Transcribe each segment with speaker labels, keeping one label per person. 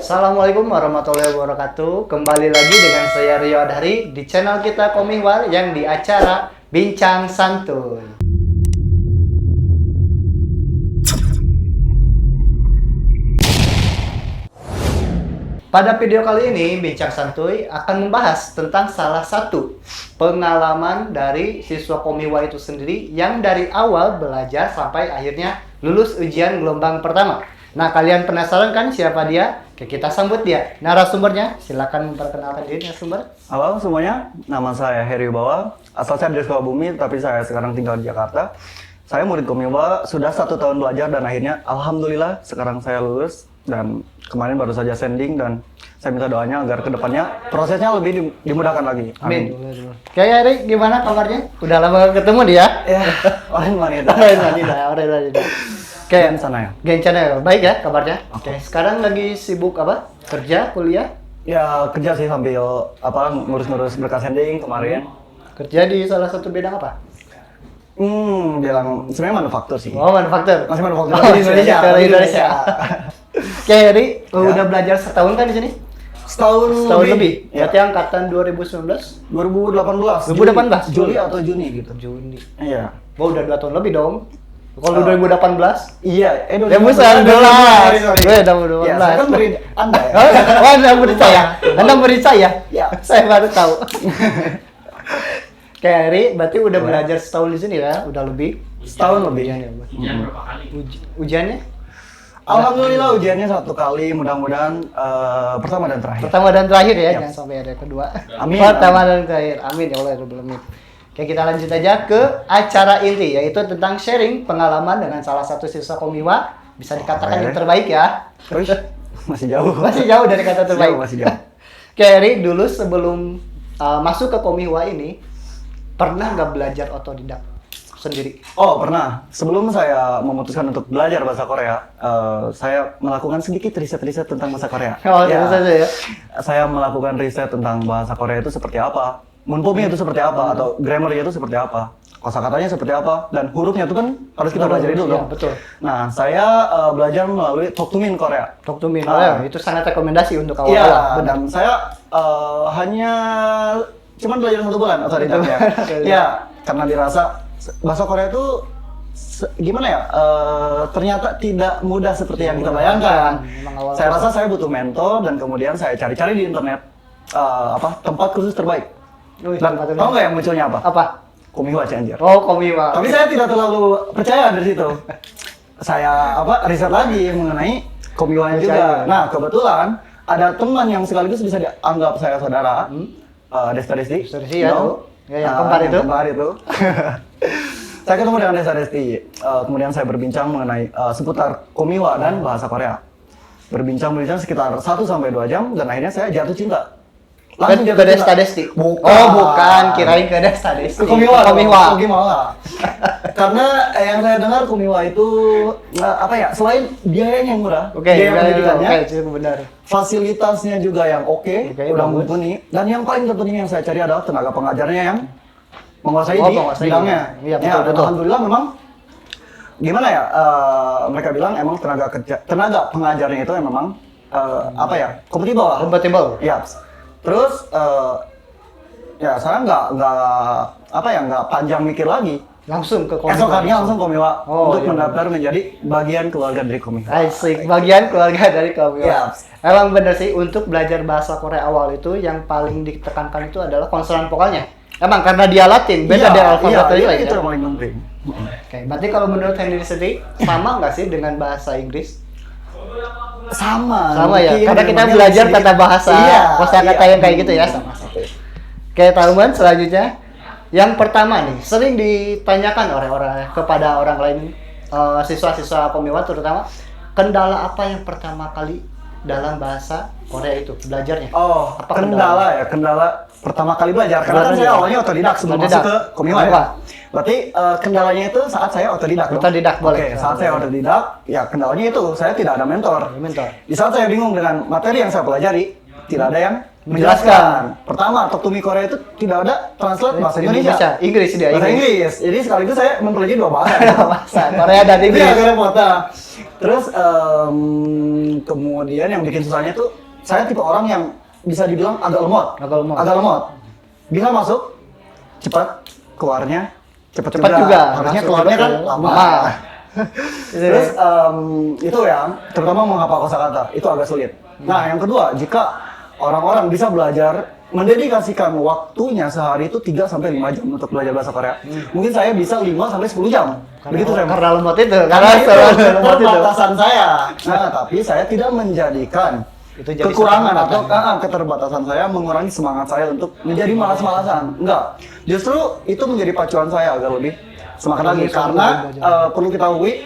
Speaker 1: Assalamualaikum warahmatullahi wabarakatuh. Kembali lagi dengan saya Rio Adhari di channel kita Komihwa yang di acara Bincang Santuy. Pada video kali ini, Bincang Santuy akan membahas tentang salah satu pengalaman dari siswa Komihwa itu sendiri yang dari awal belajar sampai akhirnya lulus ujian gelombang pertama. Nah, kalian penasaran kan siapa dia? Oke, kita sambut dia. Narasumbernya, silakan memperkenalkan diri narasumber.
Speaker 2: Halo semuanya, nama saya Heri Wibawa. Asal saya dari Sukabumi, tapi saya sekarang tinggal di Jakarta. Saya murid Komihwa, sudah 1 tahun belajar dan akhirnya alhamdulillah sekarang saya lulus. Dan kemarin baru saja sending dan saya minta doanya agar kedepannya prosesnya lebih dimudahkan lagi. Amin.
Speaker 1: Oke, Heri, gimana kabarnya? Udah lama gak ketemu dia?
Speaker 2: Ya, orang wanita.
Speaker 1: Orang wanita. Oke,
Speaker 2: sana ya.
Speaker 1: Gencana ya, baik ya kabarnya. Oke, sekarang lagi sibuk apa? Kerja, kuliah?
Speaker 2: Ya kerja sih sambil ngurus-ngurus berkas sending kemarin.
Speaker 1: Kerja di salah satu bidang apa?
Speaker 2: Bilang sebenarnya manufaktur sih.
Speaker 1: Oh, manufaktur.
Speaker 2: Masih manufaktur
Speaker 1: di Indonesia.
Speaker 2: Di Indonesia.
Speaker 1: Oke, Heri, udah belajar setahun kan di sini?
Speaker 2: Setahun
Speaker 1: lebih.
Speaker 2: Ya.
Speaker 1: Berarti angkatan 2019?
Speaker 2: 2018.
Speaker 1: 2018.
Speaker 2: Juli atau Juni gitu.
Speaker 1: Juni.
Speaker 2: Iya.
Speaker 1: Oh, udah 2 tahun lebih dong. Kalau 2018?
Speaker 2: Iya,
Speaker 1: Ya, 2019. Gue udah 2018.
Speaker 2: Ya, saya kan beri Anda ya.
Speaker 1: Oh, Anda beri saya? Anda beri saya?
Speaker 2: Ya.
Speaker 1: Saya baru tahu. Oke, Heri, berarti udah belajar setahun di sini ya? Udah lebih?
Speaker 2: Setahun lebih.
Speaker 1: Ujian berapa kali? Ujiannya?
Speaker 2: Alhamdulillah ujiannya 1 kali, mudah-mudahan pertama dan terakhir.
Speaker 1: Pertama dan terakhir ya,
Speaker 2: Yap.
Speaker 1: jangan sampai ada kedua.
Speaker 2: Amin.
Speaker 1: Pertama dan terakhir. Amin ya Allah ya Rabbal Alamin. Oke, kita lanjut aja ke acara inti, yaitu tentang sharing pengalaman dengan salah satu siswa Komihwa. Bisa dikatakan yang terbaik ya.
Speaker 2: Terus masih jauh.
Speaker 1: Masih jauh dari kata terbaik.
Speaker 2: Masih jauh.
Speaker 1: Oke, Heri, dulu sebelum masuk ke Komihwa ini, pernah nggak belajar otodidak sendiri?
Speaker 2: Oh, pernah. Sebelum saya memutuskan untuk belajar bahasa Korea, saya melakukan sedikit riset-riset tentang bahasa Korea.
Speaker 1: Oh, tentu saja ya.
Speaker 2: Saya melakukan riset tentang bahasa Korea itu seperti apa, munpomnya itu seperti apa, atau grammarnya itu seperti apa, kosakatanya seperti apa, dan hurufnya itu kan harus kita pelajari dulu.
Speaker 1: Iya, betul.
Speaker 2: Nah, saya belajar melalui Talk to Me in Korea.
Speaker 1: Talk to Me, itu sangat rekomendasi untuk awal-awal.
Speaker 2: Iya, dan saya hanya cuman belajar 1 bulan otodidaknya. Ya, karena dirasa bahasa Korea itu gimana ya? Ternyata tidak mudah seperti yang kita bayangkan. Saya rasa saya butuh mentor dan kemudian saya cari-cari di internet tempat kursus terbaik. Dan tahu nggak yang munculnya apa?
Speaker 1: Apa?
Speaker 2: Komihwa Cianjur.
Speaker 1: Oh, Komihwa.
Speaker 2: Tapi saya tidak terlalu percaya dari situ. Saya riset lagi mengenai Komihwanya juga. Nah, kebetulan ada teman yang sekaligus bisa dianggap saya saudara. Desta Desti.
Speaker 1: Ya, yang kembar itu.
Speaker 2: Kembar itu. Saya ketemu dengan Desta Desti. Kemudian saya berbincang mengenai seputar Komihwa dan bahasa Korea. Berbincang sekitar 1 sampai 2 jam dan akhirnya saya jatuh cinta.
Speaker 1: Langsung ke Desta Desti?
Speaker 2: Bukan.
Speaker 1: Oh, bukan. Kirain ke Desta Desti.
Speaker 2: Komihwa.
Speaker 1: Komihwa.
Speaker 2: Karena yang saya dengar Komihwa itu selain biayanya yang murah,
Speaker 1: Oke,
Speaker 2: biaya pendidikannya,
Speaker 1: cukup benar.
Speaker 2: fasilitasnya juga yang oke, udah mumpuni, dan yang paling terpenting yang saya cari adalah tenaga pengajarnya yang menguasai di bidangnya.
Speaker 1: Iya,
Speaker 2: Dan alhamdulillah memang gimana ya, mereka bilang emang tenaga pengajarnya itu yang memang kompatibel lah.
Speaker 1: Kompatibel.
Speaker 2: Ya. Terus ya saya nggak panjang mikir lagi.
Speaker 1: Langsung ke Komihwa.
Speaker 2: Esok harinya langsung Komihwa untuk
Speaker 1: iya,
Speaker 2: mendaftar menjadi bagian keluarga dari Komihwa.
Speaker 1: Asik, bagian keluarga dari Komihwa.
Speaker 2: Ya.
Speaker 1: Emang bener sih, untuk belajar bahasa Korea awal itu yang paling ditekankan itu adalah konsonan vokalnya. Emang karena dia Latin, beda dari alfabet tadi lagi.
Speaker 2: Itu yang paling penting.
Speaker 1: Oke, berarti kalau menurut Henry sendiri sama nggak sih dengan bahasa Inggris?
Speaker 2: Sama
Speaker 1: Ya,
Speaker 2: mungkin,
Speaker 1: karena kita belajar tata bahasa, kosakata yang kayak gitu ya.
Speaker 2: Sama.
Speaker 1: Oke, teman selanjutnya. Yang pertama nih, sering ditanyakan kepada orang lain, siswa-siswa Komihwa terutama, kendala apa yang pertama kali dalam bahasa Korea itu belajarnya?
Speaker 2: Oh,
Speaker 1: apa
Speaker 2: kendala pertama kali belajar. Karena kan saya awalnya otodidak sebelum masuk ke Komihwa ya. Berarti kendalanya itu saat saya otodidak.
Speaker 1: Otodidak boleh.
Speaker 2: Oke, saat saya otodidak, ya kendalanya itu saya tidak ada mentor.
Speaker 1: Mentor.
Speaker 2: Di saat saya bingung dengan materi yang saya pelajari, tidak ada yang menjelaskan. Pertama, Talk to Me Korea itu tidak ada translate bahasa Indonesia.
Speaker 1: Inggris dia.
Speaker 2: Bahasa Inggris. Jadi sekaligus saya mempelajari 2 bahasa.
Speaker 1: Bahasa Korea dan Inggris.
Speaker 2: Iya, agak repot. Terus kemudian yang bikin susahnya tuh saya tipe orang yang bisa dibilang agak lemot. Agak lemot. Bisa masuk cepat, keluarnya cepat juga. Harusnya
Speaker 1: Masuk
Speaker 2: keluarnya kan
Speaker 1: cepat,
Speaker 2: lama. Terus itu ya, terutama menghafal kosakata itu agak sulit. Nah, yang kedua, jika orang-orang bisa belajar mendedikasikan waktunya sehari itu 3 sampai 5 jam untuk belajar bahasa Korea. Mungkin saya bisa 5 sampai 10 jam. Begitu saya.
Speaker 1: Karena lemot itu,
Speaker 2: Karena itu
Speaker 1: lemot itu.
Speaker 2: keterbatasan saya. Nah, tapi saya tidak menjadikan
Speaker 1: Itu jadi
Speaker 2: kekurangan atau
Speaker 1: kesempatan.
Speaker 2: keterbatasan saya mengurangi semangat saya untuk menjadi malas-malasan. Enggak. Justru itu menjadi pacuan saya agak lebih semangat lagi karena perlu kita ketahui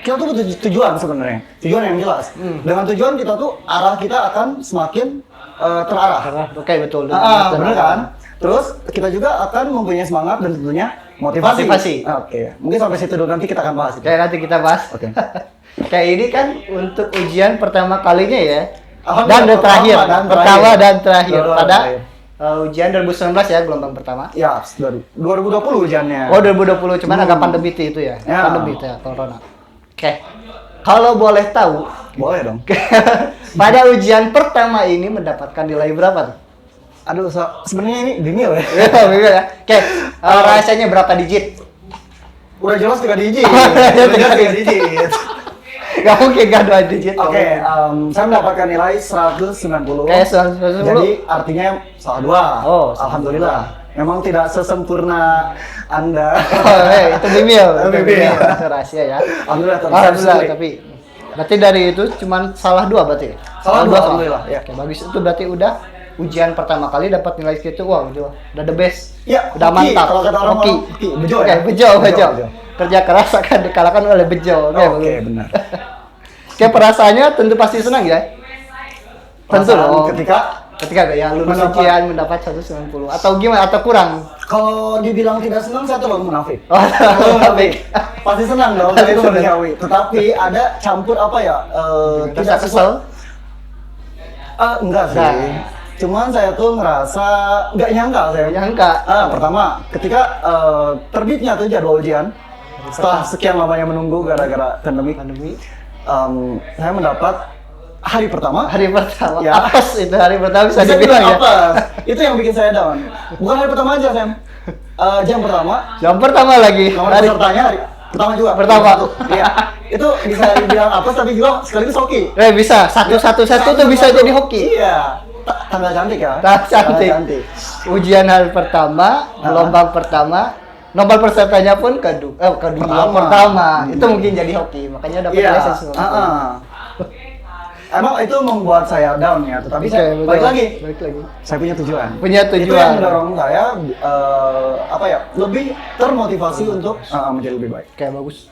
Speaker 2: kita tuh butuh tujuan sebenarnya, tujuan yang jelas. Dengan tujuan kita tuh arah kita akan semakin terarah.
Speaker 1: Oke, betul.
Speaker 2: Bener kan? Terus kita juga akan mempunyai semangat dan tentunya motivasi. Oke, mungkin sampai situ dulu, nanti kita akan bahas.
Speaker 1: Oke, nanti kita bahas.
Speaker 2: Oke.
Speaker 1: Kayak ini kan untuk ujian pertama kalinya ya.
Speaker 2: Alhamdulillah,
Speaker 1: Dan terakhir, pertama dan terakhir
Speaker 2: Dua-dua
Speaker 1: pada
Speaker 2: terakhir.
Speaker 1: ujian 2019 ya, gelombang pertama.
Speaker 2: Ya, 2020 ujiannya.
Speaker 1: Oh, 2020 cuman agak pandemi itu ya.
Speaker 2: Ya.
Speaker 1: Pandemi itu ya, corona. Oke. Kalau boleh tahu,
Speaker 2: Boleh dong.
Speaker 1: pada ujian pertama ini mendapatkan nilai berapa tuh?
Speaker 2: Aduh, sebenarnya ini bingung ya.
Speaker 1: Bingung ya. Oke, rahasianya berapa digit?
Speaker 2: Udah jelas 3 digit.
Speaker 1: Udah
Speaker 2: Udah jelas 3
Speaker 1: jelas
Speaker 2: digit.
Speaker 1: Gak mungkin gak 2 digit.
Speaker 2: Oke, saya mendapatkan nilai 190.
Speaker 1: Kayak 190.
Speaker 2: Jadi artinya salah 2.
Speaker 1: Oh,
Speaker 2: alhamdulillah. Memang tidak sesempurna Anda.
Speaker 1: Itu bimil.
Speaker 2: Bimil.
Speaker 1: Itu rahasia ya.
Speaker 2: Alhamdulillah,
Speaker 1: Alhamdulillah, tapi berarti dari itu cuman salah 2 berarti?
Speaker 2: Salah 2, alhamdulillah. Ya.
Speaker 1: Oke, bagus. Itu berarti udah ujian pertama kali dapat nilai segitu, wah udah the best.
Speaker 2: Ya,
Speaker 1: udah
Speaker 2: hoki,
Speaker 1: mantap.
Speaker 2: kalau kata orang
Speaker 1: Hoki.
Speaker 2: hoki, bejo
Speaker 1: Oke,
Speaker 2: ya?
Speaker 1: bejo.
Speaker 2: Bejo.
Speaker 1: Kerja keras akan dikalahkan oleh bejo.
Speaker 2: Oke, benar.
Speaker 1: Oke, perasaannya tentu pasti senang ya? Tentu
Speaker 2: Perasaan
Speaker 1: dong.
Speaker 2: ketika
Speaker 1: ya lulus ujian mendapat 190 atau gimana atau kurang?
Speaker 2: kalau dibilang tidak senang, saya terlalu munafik.
Speaker 1: Oh, munafik.
Speaker 2: Pasti senang dong, itu manusiawi. Tetapi ada campur apa ya? Tidak
Speaker 1: kesel.
Speaker 2: Enggak sih.
Speaker 1: Nah.
Speaker 2: Cuman saya tuh ngerasa nggak nyangka saya.
Speaker 1: Nyangka.
Speaker 2: Pertama, ketika terbitnya tuh jadwal ujian, setelah sekian lamanya menunggu gara-gara pandemi, saya mendapat hari pertama. Ya.
Speaker 1: Apes itu hari pertama bisa
Speaker 2: Bisa
Speaker 1: dibilang ya.
Speaker 2: apes. Itu yang bikin saya down. Bukan hari pertama aja, Sam. Jam pertama.
Speaker 1: Jam pertama lagi.
Speaker 2: Nomor pesertanya hari pertama juga.
Speaker 1: Pertama.
Speaker 2: Iya. Itu bisa dibilang apes tapi juga sekaligus hoki.
Speaker 1: Bisa satu tuh bisa jadi hoki.
Speaker 2: Iya. Tanggal cantik ya.
Speaker 1: Cantik. Ujian hari pertama, gelombang pertama, nomor pesertanya pun kedua pertama. Itu mungkin jadi hoki, makanya dapat nilai 190.
Speaker 2: Emang itu membuat saya down ya, tetapi saya balik lagi. Saya punya tujuan. Itu yang mendorong saya lebih termotivasi untuk menjadi lebih baik.
Speaker 1: Oke, bagus.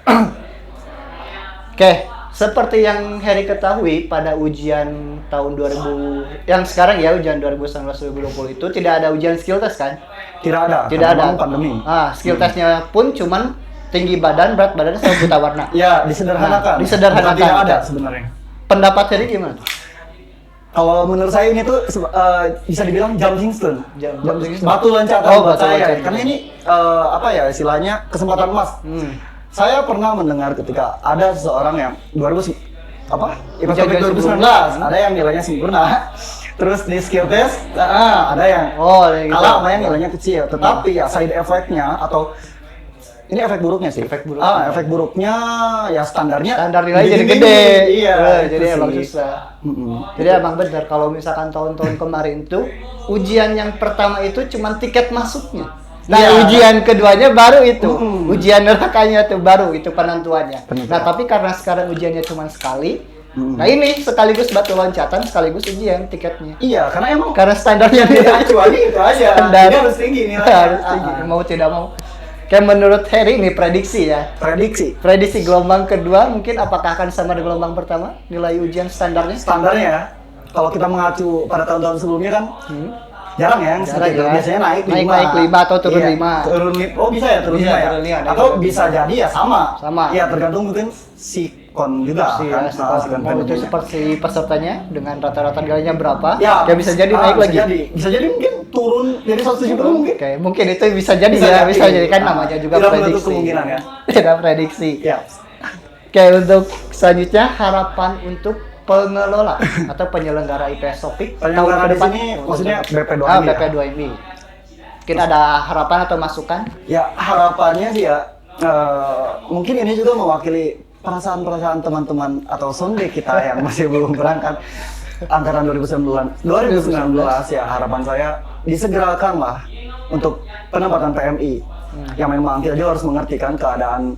Speaker 1: Oke, seperti yang Heri ketahui pada ujian tahun 2000 yang sekarang ya, ujian 2019-2020 itu tidak ada ujian skill test kan?
Speaker 2: Tidak ada. Pandemi.
Speaker 1: Skill testnya pun cuman tinggi badan, berat badannya sama buta warna.
Speaker 2: Ya, disederhanakan.
Speaker 1: Disederhanakan.
Speaker 2: Tidak ada sebenarnya.
Speaker 1: Pendapat Heri gimana?
Speaker 2: Kalau menurut saya ini tuh bisa dibilang jumping stone. Batu loncatan buat saya. Karena ini istilahnya kesempatan emas. Saya pernah mendengar ketika ada seseorang yang 2019 ada yang nilainya sempurna. Terus di skill test ada yang kalah sama yang nilainya kecil. Tetapi ya side effect-nya atau ini efek buruknya sih. Efek buruknya ya standar
Speaker 1: nilai jadi gede.
Speaker 2: Iya,
Speaker 1: jadi emang susah. Jadi emang benar kalau misalkan tahun-tahun kemarin tuh ujian yang pertama itu cuma tiket masuknya. Nah, ujian keduanya baru itu. Ujian nerakanya tuh baru itu penentuannya. Nah, tapi karena sekarang ujiannya cuma sekali, nah ini sekaligus batu loncatan sekaligus ujian tiketnya.
Speaker 2: Iya,
Speaker 1: karena standarnya
Speaker 2: kecuali itu aja.
Speaker 1: Standar
Speaker 2: harus tinggi nilainya.
Speaker 1: Harus tinggi, mau tidak mau. Kayak menurut Heri ini prediksi ya. Prediksi gelombang kedua mungkin apakah akan sama dengan gelombang pertama? Nilai ujian standarnya?
Speaker 2: Standarnya kalau kita mengacu pada tahun-tahun sebelumnya kan jarang ya, biasanya naik
Speaker 1: 5 atau turun 5.
Speaker 2: Bisa ya turun 5 ya. Atau bisa jadi ya sama.
Speaker 1: Sama.
Speaker 2: Iya, tergantung mungkin si Sikon juga
Speaker 1: Si,
Speaker 2: kan.
Speaker 1: ya,
Speaker 2: Sikon
Speaker 1: mau itu
Speaker 2: pandemi.
Speaker 1: seperti pesertanya dengan rata-rata nilainya berapa?
Speaker 2: Ya,
Speaker 1: Kayak bisa jadi naik lagi.
Speaker 2: Bisa jadi mungkin turun jadi 170 mungkin.
Speaker 1: Oke, mungkin itu bisa jadi
Speaker 2: Bisa
Speaker 1: ya,
Speaker 2: jadi.
Speaker 1: bisa jadi kan namanya juga
Speaker 2: Tidak menutup
Speaker 1: prediksi.
Speaker 2: kemungkinan ya.
Speaker 1: Tidak prediksi.
Speaker 2: Ya.
Speaker 1: Oke, untuk selanjutnya harapan untuk pengelola atau penyelenggara IPS Topik
Speaker 2: Penyelenggara di sini maksudnya BP2MI ya?
Speaker 1: BP2MI. Mungkin ada harapan atau masukan?
Speaker 2: Ya harapannya sih ya mungkin ini juga mewakili perasaan-perasaan teman-teman atau sonde kita yang masih belum berangkat angkatan 2019 ya, harapan saya disegerakan lah untuk penempatan PMI yang memang kita juga harus mengerti kan keadaan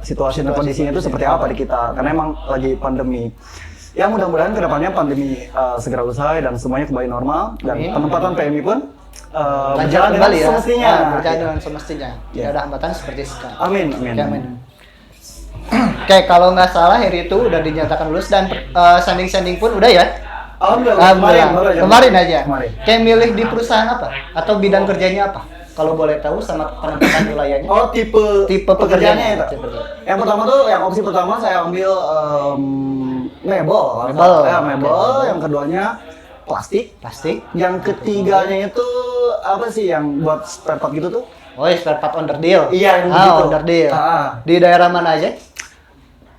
Speaker 2: situasi dan kondisinya itu seperti apa di kita karena emang lagi pandemi. Ya mudah-mudahan kedepannya pandemi segera usai dan semuanya kembali normal dan
Speaker 1: Amin.
Speaker 2: penempatan PMI pun
Speaker 1: Lancar kembali ya.
Speaker 2: semestinya.
Speaker 1: Berjalan dengan semestinya.
Speaker 2: Ya.
Speaker 1: Tidak ada hambatan seperti sekarang.
Speaker 2: Amin, amin.
Speaker 1: Oke, amin. Oke, kalau nggak salah hari itu udah dinyatakan lulus dan sanding-sanding pun udah ya?
Speaker 2: Alhamdulillah.
Speaker 1: Kemarin aja.
Speaker 2: Kemarin.
Speaker 1: Kayak milih di perusahaan apa? Atau bidang kerjanya apa? Kalau boleh tahu sama penempatan wilayahnya?
Speaker 2: Oh, tipe pekerjaannya itu.
Speaker 1: Tipe kerja.
Speaker 2: Yang pertama tuh, yang opsi pertama saya ambil mebel.
Speaker 1: Mebel.
Speaker 2: Ya, mebel.
Speaker 1: Oke.
Speaker 2: Yang keduanya plastik.
Speaker 1: Plastik.
Speaker 2: Yang ketiganya itu apa sih yang buat spare part gitu tuh?
Speaker 1: Oh, ya, spare part under deal.
Speaker 2: Iya, yang begitu.
Speaker 1: Under deal.
Speaker 2: Ah.
Speaker 1: Di daerah mana aja?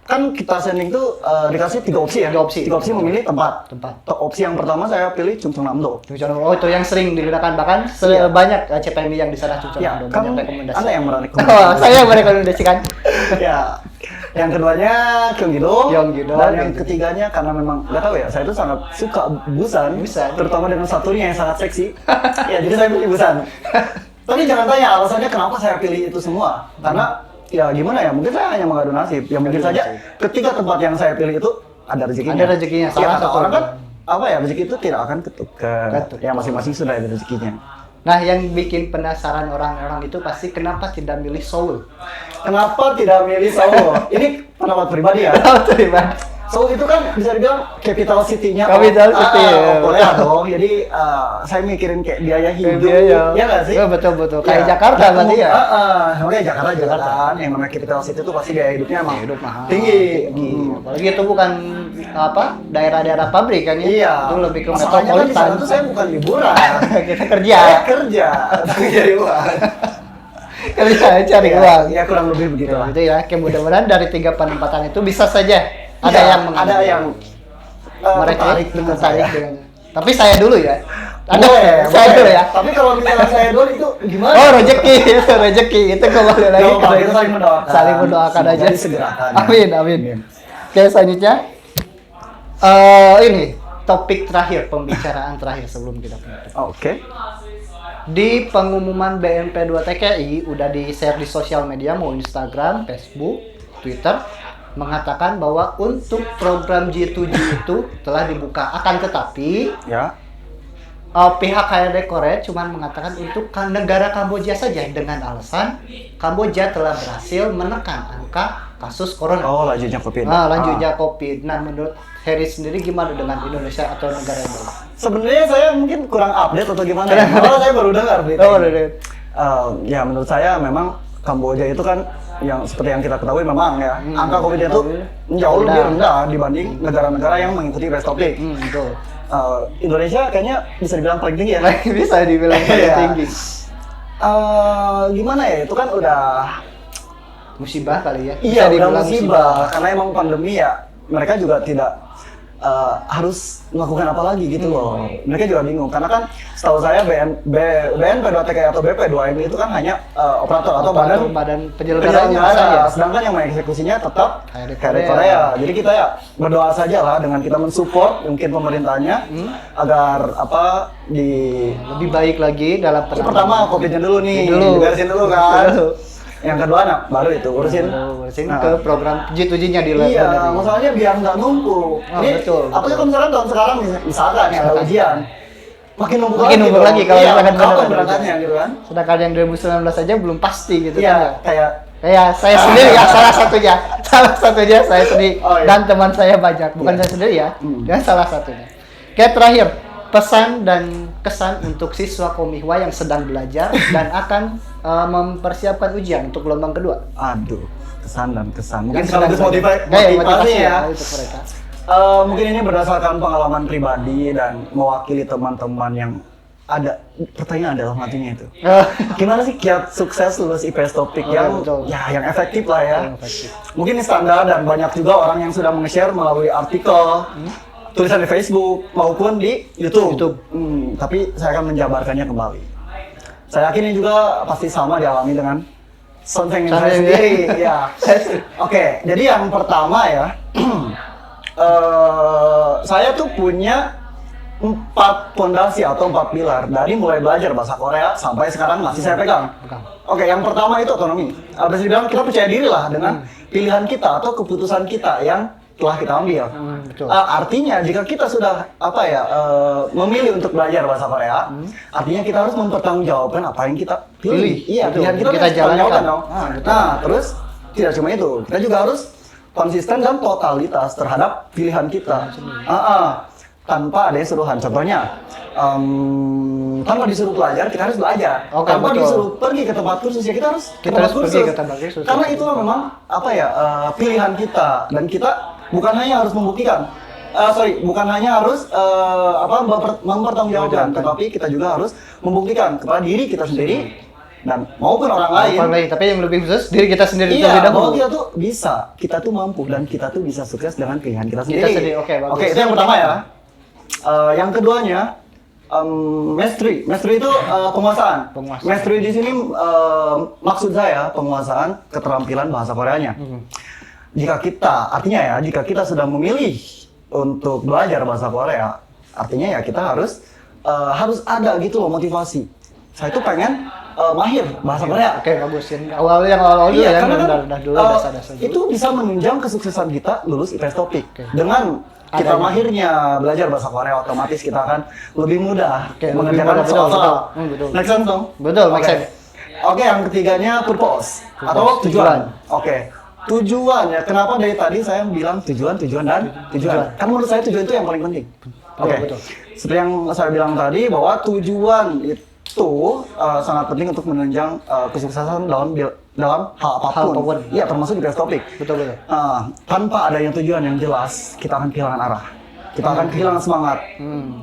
Speaker 2: Kan kita sending tuh dikasih 3 opsi ya.
Speaker 1: 3 opsi.
Speaker 2: 3 opsi memilih tempat.
Speaker 1: Tempat.
Speaker 2: Opsi yang pertama saya pilih Chungcheong Namdo.
Speaker 1: Oh, itu yang sering digunakan bahkan
Speaker 2: Iya.
Speaker 1: sebanyak CPMI yang di sana Cucon.
Speaker 2: Ya,
Speaker 1: Ada
Speaker 2: kan
Speaker 1: banyak rekomendasi.
Speaker 2: Anda yang
Speaker 1: Oh, saya yang merekomendasikan.
Speaker 2: Ya. Yang keduanya Gyeonggi-do.
Speaker 1: Gyeonggi-do.
Speaker 2: Dan yang ketiganya karena memang nggak tahu ya, saya itu sangat suka Busan.
Speaker 1: Busan.
Speaker 2: Terutama dengan satunya yang sangat seksi. Ya, jadi saya pilih Busan. Tapi jangan tanya alasannya kenapa saya pilih itu semua. Karena ya gimana ya, mungkin saya hanya mengadu nasib. Ya mungkin saja ketiga tempat yang saya pilih itu ada rezekinya.
Speaker 1: Ada rezekinya,
Speaker 2: Ya,
Speaker 1: salah
Speaker 2: kata
Speaker 1: satu.
Speaker 2: orang kan apa ya, rezeki itu tidak akan ketukar.
Speaker 1: Ketukar.
Speaker 2: Ya masing-masing sudah ada rezekinya.
Speaker 1: Nah, yang bikin penasaran orang-orang itu pasti kenapa tidak milih Seoul?
Speaker 2: Kenapa tidak milih Seoul? Ini pendapat pribadi ya.
Speaker 1: Terima.
Speaker 2: Seoul itu kan bisa dibilang capital city-nya
Speaker 1: Capital city, ya.
Speaker 2: Korea dong. Jadi saya mikirin kayak biaya hidup.
Speaker 1: Biaya.
Speaker 2: Ya nggak sih?
Speaker 1: Ya, betul. Kayak
Speaker 2: Ya.
Speaker 1: Jakarta
Speaker 2: Dan
Speaker 1: berarti ya?
Speaker 2: Makanya Jakarta juga kan. Yang namanya capital city itu pasti biaya hidupnya emang
Speaker 1: Hidup mahal.
Speaker 2: tinggi.
Speaker 1: Apalagi itu bukan apa daerah-daerah pabrik kan ya?
Speaker 2: Iya.
Speaker 1: Itu lebih ke
Speaker 2: Masalahnya kan di sana
Speaker 1: metropolitan.
Speaker 2: tuh saya bukan liburan.
Speaker 1: Kita kerja.
Speaker 2: Saya kerja. Tapi cari uang.
Speaker 1: Kerja cari
Speaker 2: Ya,
Speaker 1: uang.
Speaker 2: Ya kurang lebih begitu lah.
Speaker 1: Gitu ya. Kayak mudah-mudahan dari 3 penempatan itu bisa saja ada
Speaker 2: Iya,
Speaker 1: yang
Speaker 2: ada yang
Speaker 1: mereka
Speaker 2: tertarik dengan saya.
Speaker 1: dengan. Tapi saya dulu ya.
Speaker 2: Boleh,
Speaker 1: saya
Speaker 2: boleh.
Speaker 1: dulu ya.
Speaker 2: Tapi kalau misalnya saya dulu itu gimana?
Speaker 1: Oh, rezeki itu kembali lagi.
Speaker 2: Gak apa-apa, kita saling mendoakan.
Speaker 1: Saling mendoakan aja.
Speaker 2: Semoga disegerakan.
Speaker 1: Amin. Oke, selanjutnya ini topik terakhir, pembicaraan terakhir sebelum kita penutup.
Speaker 2: Oke.
Speaker 1: Di pengumuman BNP2 TKI udah di-share di sosial media, mau Instagram, Facebook, Twitter, mengatakan bahwa untuk program G7 itu telah dibuka. Akan tetapi
Speaker 2: Ya.
Speaker 1: pihak HRD Korea cuma mengatakan untuk negara Kamboja saja dengan alasan Kamboja telah berhasil menekan angka kasus corona.
Speaker 2: Oh, lanjutnya COVID.
Speaker 1: Lanjutnya COVID. Nah, menurut Heri sendiri gimana dengan Indonesia atau negara yang lain?
Speaker 2: Sebenarnya saya mungkin kurang update atau gimana. Ya? Malah saya baru dengar berita.
Speaker 1: Oh,
Speaker 2: ini.
Speaker 1: udah.
Speaker 2: Ya menurut saya memang Kamboja itu kan yang seperti yang kita ketahui memang ya angka COVID itu jauh lebih rendah dibanding negara-negara yang mengikuti best topik.
Speaker 1: Betul.
Speaker 2: Indonesia kayaknya bisa dibilang paling tinggi ya.
Speaker 1: Bisa dibilang paling
Speaker 2: Iya.
Speaker 1: tinggi.
Speaker 2: Gimana ya, itu kan udah
Speaker 1: Musibah kali ya.
Speaker 2: iya udah
Speaker 1: dibilang
Speaker 2: musibah karena emang pandemi ya, mereka juga tidak harus melakukan apa lagi gitu loh. Mereka juga bingung karena kan setahu saya BNP2TKI atau BP2MI itu kan hanya operator atau badan
Speaker 1: penyelenggaranya
Speaker 2: penyelenggara,
Speaker 1: saja.
Speaker 2: sedangkan yang mengeksekusinya tetap
Speaker 1: HRD
Speaker 2: HRD Korea. Jadi kita ya berdoa saja lah dengan kita mensupport mungkin pemerintahnya agar apa
Speaker 1: Lebih baik lagi dalam
Speaker 2: pertama COVID-nya dulu nih,
Speaker 1: Dulu.
Speaker 2: beresin dulu kan.
Speaker 1: Dulu.
Speaker 2: Yang kedua baru itu urusin.
Speaker 1: ke program G7-nya di
Speaker 2: Iya, masalahnya biar nggak numpuk.
Speaker 1: Oh, betul.
Speaker 2: Apalagi kalau misalkan tahun sekarang misalkan ya ada ujian, makin numpuk
Speaker 1: Makin numpuk lagi kalau misalkan
Speaker 2: kapan
Speaker 1: beneran.
Speaker 2: berangkatnya gitu kan?
Speaker 1: Sedangkan yang 2019 saja belum pasti gitu
Speaker 2: Iya,
Speaker 1: kan.
Speaker 2: kayak
Speaker 1: Kayak saya sendiri ya, salah satunya saya sendiri
Speaker 2: Oh, iya.
Speaker 1: dan teman saya banyak, bukan
Speaker 2: Iya.
Speaker 1: saya sendiri ya, dan salah satunya. Kayak terakhir, pesan dan kesan untuk siswa Komihwa yang sedang belajar dan akan mempersiapkan ujian untuk gelombang kedua.
Speaker 2: aduh, pesan dan kesan. Mungkin
Speaker 1: Yang sedang
Speaker 2: sekaligus
Speaker 1: belajar.
Speaker 2: motivasi ya.
Speaker 1: Untuk mereka.
Speaker 2: Mungkin ini berdasarkan pengalaman pribadi dan mewakili teman-teman yang ada pertanyaan dalam hatinya itu. Gimana sih kiat sukses lulus IPS Topik yang
Speaker 1: betul.
Speaker 2: yang efektif lah ya.
Speaker 1: Yang efektif.
Speaker 2: Mungkin ini standar dan banyak juga orang yang sudah meng-share melalui artikel, tulisan di Facebook maupun di YouTube. Tapi saya akan menjabarkannya kembali. Saya yakin ini juga pasti sama dialami dengan Sonteng saya sendiri. Ya. Oke, jadi yang pertama ya, saya tuh punya 4 pondasi atau 4 pilar dari mulai belajar bahasa Korea sampai sekarang masih saya pegang. Oke, yang pertama itu otonomi. Bisa dibilang kita percaya diri lah dengan pilihan kita atau keputusan kita yang telah kita ambil.
Speaker 1: Betul.
Speaker 2: Artinya jika kita sudah memilih untuk belajar bahasa Korea, artinya kita harus mempertanggungjawabkan apa yang kita pilih. Iya,
Speaker 1: betul.
Speaker 2: pilihan kita
Speaker 1: Kita
Speaker 2: harus
Speaker 1: jalankan.
Speaker 2: dipertanggungjawabkan dong.
Speaker 1: Betul.
Speaker 2: Nah, terus tidak cuma itu, kita juga harus konsisten dan totalitas terhadap pilihan kita. Tanpa ada suruhan. Contohnya, tanpa disuruh belajar, kita harus belajar.
Speaker 1: Oke,
Speaker 2: Tanpa
Speaker 1: betul.
Speaker 2: disuruh pergi ke tempat kursus, ya kita harus ke
Speaker 1: Kita
Speaker 2: tempat
Speaker 1: harus pergi
Speaker 2: kursus.
Speaker 1: ke tempat kursus.
Speaker 2: Karena itu memang pilihan kita, dan kita bukan hanya harus membuktikan, bukan hanya harus mempertanggungjawabkan, tetapi kita juga harus membuktikan kepada diri kita sendiri dan maupun orang lain.
Speaker 1: Tapi yang lebih khusus diri kita sendiri
Speaker 2: Iya,
Speaker 1: terlebih dahulu.
Speaker 2: bahwa kita tuh bisa, kita tuh mampu, dan kita tuh bisa sukses dengan pilihan kita sendiri.
Speaker 1: Kita sendiri, oke, bagus.
Speaker 2: Oke, itu yang pertama ya. Yang keduanya, mastery. Mastery itu penguasaan.
Speaker 1: Penguasaan.
Speaker 2: Mastery di sini maksud saya penguasaan keterampilan bahasa Koreanya. Jika kita sudah memilih untuk belajar bahasa Korea, artinya ya kita harus ada gitu loh motivasi. Saya tuh pengen mahir bahasa Korea.
Speaker 1: Oke, bagus. Yang awal-awal dulu
Speaker 2: Iya,
Speaker 1: ya,
Speaker 2: karena kan
Speaker 1: udah dulu dasar-dasar dulu.
Speaker 2: itu bisa menunjang kesuksesan kita lulus IPS Topik.
Speaker 1: Oke.
Speaker 2: Dengan kita
Speaker 1: Adanya.
Speaker 2: mahirnya belajar bahasa Korea, otomatis kita akan lebih mudah
Speaker 1: Oke, lebih
Speaker 2: mengerjakan
Speaker 1: mudah,
Speaker 2: soal-soal.
Speaker 1: betul. Betul.
Speaker 2: Make sense dong?
Speaker 1: Betul, make
Speaker 2: Oke.
Speaker 1: sense.
Speaker 2: Oke, yang ketiganya purpose atau
Speaker 1: Purpose,
Speaker 2: tujuan.
Speaker 1: tujuan.
Speaker 2: Oke. Tujuan ya, kenapa dari tadi saya bilang tujuan dan tujuan? Kan menurut saya tujuan itu yang paling penting. Oke.
Speaker 1: betul.
Speaker 2: Seperti yang saya bilang tadi bahwa tujuan itu sangat penting untuk menunjang kesuksesan dalam hal apapun.
Speaker 1: apapun.
Speaker 2: Iya, termasuk di topik.
Speaker 1: Betul.
Speaker 2: Tanpa adanya tujuan yang jelas, kita akan kehilangan arah. Kita akan kehilangan semangat.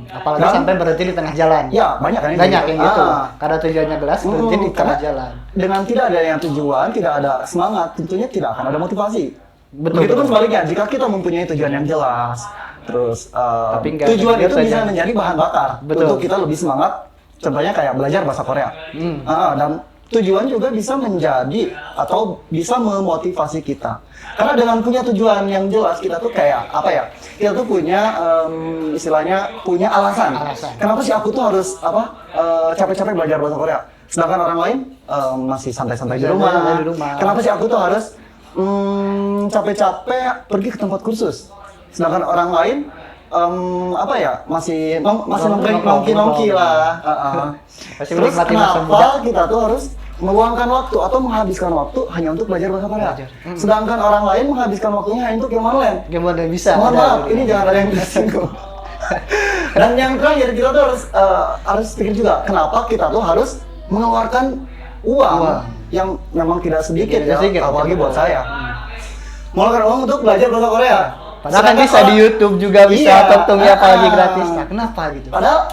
Speaker 1: Apalagi
Speaker 2: Dan-
Speaker 1: sampai berhenti di tengah jalan.
Speaker 2: Ya, banyak kan
Speaker 1: Banyak yang gitu.
Speaker 2: Ah.
Speaker 1: Karena tujuannya jelas, berhenti di tengah
Speaker 2: Karena
Speaker 1: jalan.
Speaker 2: dengan tidak adanya tujuan, tidak ada semangat, tentunya tidak akan ada motivasi.
Speaker 1: Betul,
Speaker 2: Begitupun
Speaker 1: betul.
Speaker 2: sebaliknya, jika kita mempunyai tujuan yang jelas, terus
Speaker 1: Tapi nggak
Speaker 2: tujuan
Speaker 1: ada
Speaker 2: itu bisa
Speaker 1: biasanya.
Speaker 2: menjadi bahan bakar
Speaker 1: Betul.
Speaker 2: untuk kita lebih semangat. Contohnya kayak belajar bahasa Korea. Dan tujuan juga bisa menjadi atau bisa memotivasi kita. Karena dengan punya tujuan yang jelas, kita tuh kayak apa ya? Kita tuh punya istilahnya punya alasan. Kenapa sih aku tuh harus capek-capek belajar bahasa Korea? Sedangkan orang lain masih santai-santai di rumah. Kenapa sih aku tuh harus capek-capek pergi ke tempat kursus? Sedangkan orang lain masih nongki lah.
Speaker 1: Masih
Speaker 2: Terus
Speaker 1: menikmati masa muda.
Speaker 2: kenapa kita tuh harus meluangkan waktu atau menghabiskan waktu hanya untuk belajar bahasa Korea? Sedangkan orang lain menghabiskan waktunya hanya untuk game online.
Speaker 1: Gimana bisa?
Speaker 2: Mohon
Speaker 1: Ada
Speaker 2: maaf,
Speaker 1: gitu.
Speaker 2: ini jangan ada yang tersinggung. Dan yang terakhir, kita tuh harus pikir juga kenapa kita tuh harus mengeluarkan uang yang memang tidak sedikit ya, apalagi buat saya. Mengeluarkan uang untuk belajar bahasa Korea.
Speaker 1: Padahal kan bisa di YouTube juga bisa toktonya apalagi gratis. Nah, kenapa gitu?
Speaker 2: Padahal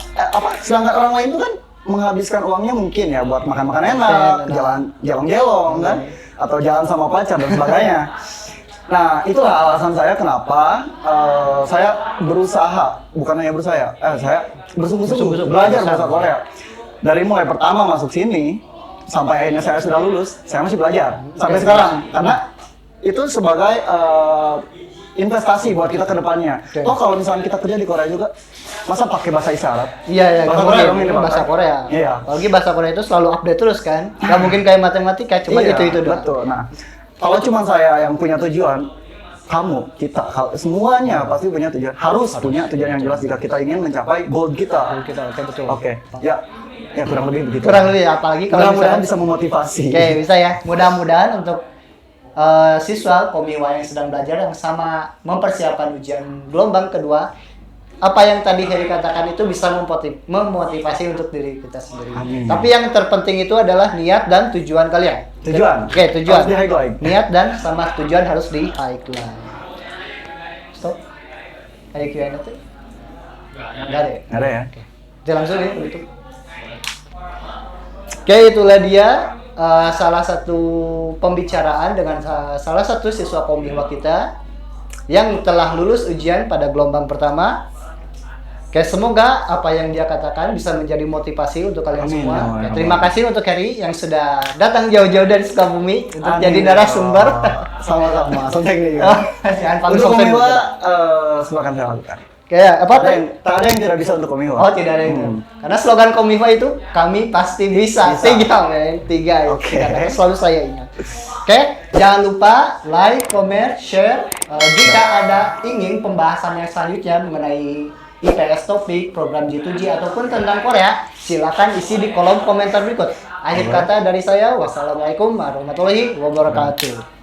Speaker 2: sedangkan orang lain itu kan menghabiskan uangnya mungkin ya buat makan-makan enak, jalan-jalan kan, atau jalan sama pacar dan sebagainya. Nah, itulah alasan saya kenapa saya berusaha, bukan hanya berusaha, saya bersungguh-sungguh belajar bahasa Korea. Dari mulai pertama masuk sini sampai akhirnya saya sudah lulus, saya masih belajar sampai sekarang karena itu sebagai investasi buat kita ke depannya. Toh kalau misalnya kita kerja di Korea juga, masa pakai bahasa isyarat?
Speaker 1: Iya,
Speaker 2: bahasa
Speaker 1: nggak
Speaker 2: Korea
Speaker 1: mungkin.
Speaker 2: dong ini,
Speaker 1: Bahasa
Speaker 2: Pak.
Speaker 1: Korea.
Speaker 2: Iya.
Speaker 1: Apalagi bahasa Korea itu selalu update terus kan. Nggak mungkin kayak matematika, cuma
Speaker 2: Iya,
Speaker 1: itu doang.
Speaker 2: betul. Nah, kalau cuma saya yang punya tujuan, kita semuanya pasti punya tujuan. Harus punya tujuan yang jelas jika kita ingin mencapai goal kita.
Speaker 1: Kita oke betul.
Speaker 2: Oke. Ya kurang lebih begitu.
Speaker 1: Kurang lebih apalagi kalau
Speaker 2: Mudah-mudahan
Speaker 1: misalkan-
Speaker 2: bisa memotivasi.
Speaker 1: Oke, bisa ya. Mudah-mudahan untuk siswa Komiwa yang sedang belajar yang sama mempersiapkan ujian gelombang kedua apa yang tadi Heri katakan itu bisa memotivasi untuk diri kita sendiri.
Speaker 2: Amin.
Speaker 1: Tapi yang terpenting itu adalah niat dan tujuan kalian.
Speaker 2: Tujuan.
Speaker 1: Oke, tujuan.
Speaker 2: Harus di-highlight.
Speaker 1: Niat dan sama tujuan harus di highlight. Stop. Ada Q&A tuh? Nggak ada ya?
Speaker 2: Nggak ada ya?
Speaker 1: Oke, langsung ya begitu. Oke, itulah dia salah satu pembicaraan dengan salah satu siswa Komihwa kita yang telah lulus ujian pada gelombang pertama. Oke, semoga apa yang dia katakan bisa menjadi motivasi untuk kalian
Speaker 2: Amin,
Speaker 1: semua.
Speaker 2: ya
Speaker 1: Oke,
Speaker 2: Allah.
Speaker 1: terima kasih untuk Heri yang sudah datang jauh-jauh dari Sukabumi untuk
Speaker 2: Amin,
Speaker 1: jadi
Speaker 2: ya
Speaker 1: narasumber.
Speaker 2: Allah. Sama-sama. Sampai ini.
Speaker 1: Oh, jangan panggil
Speaker 2: Untuk
Speaker 1: konsen
Speaker 2: Komiwa,
Speaker 1: juga.
Speaker 2: semua akan saya lakukan.
Speaker 1: Kayak apa
Speaker 2: Tak ada
Speaker 1: tuh?
Speaker 2: yang, tak ada yang tidak bisa untuk Komiwa.
Speaker 1: Oh, tidak ada yang karena slogan Komihwa itu kami pasti bisa.
Speaker 2: Bisa.
Speaker 1: Tiga, men. Tiga ya.
Speaker 2: Oke.
Speaker 1: Karena selalu saya ingat. Oke, jangan lupa like, comment, share. Jika ada ingin pembahasan yang selanjutnya mengenai IPS topik, program G2G ataupun tentang Korea, silakan isi di kolom komentar berikut. Akhir kata dari saya, wassalamualaikum warahmatullahi wabarakatuh.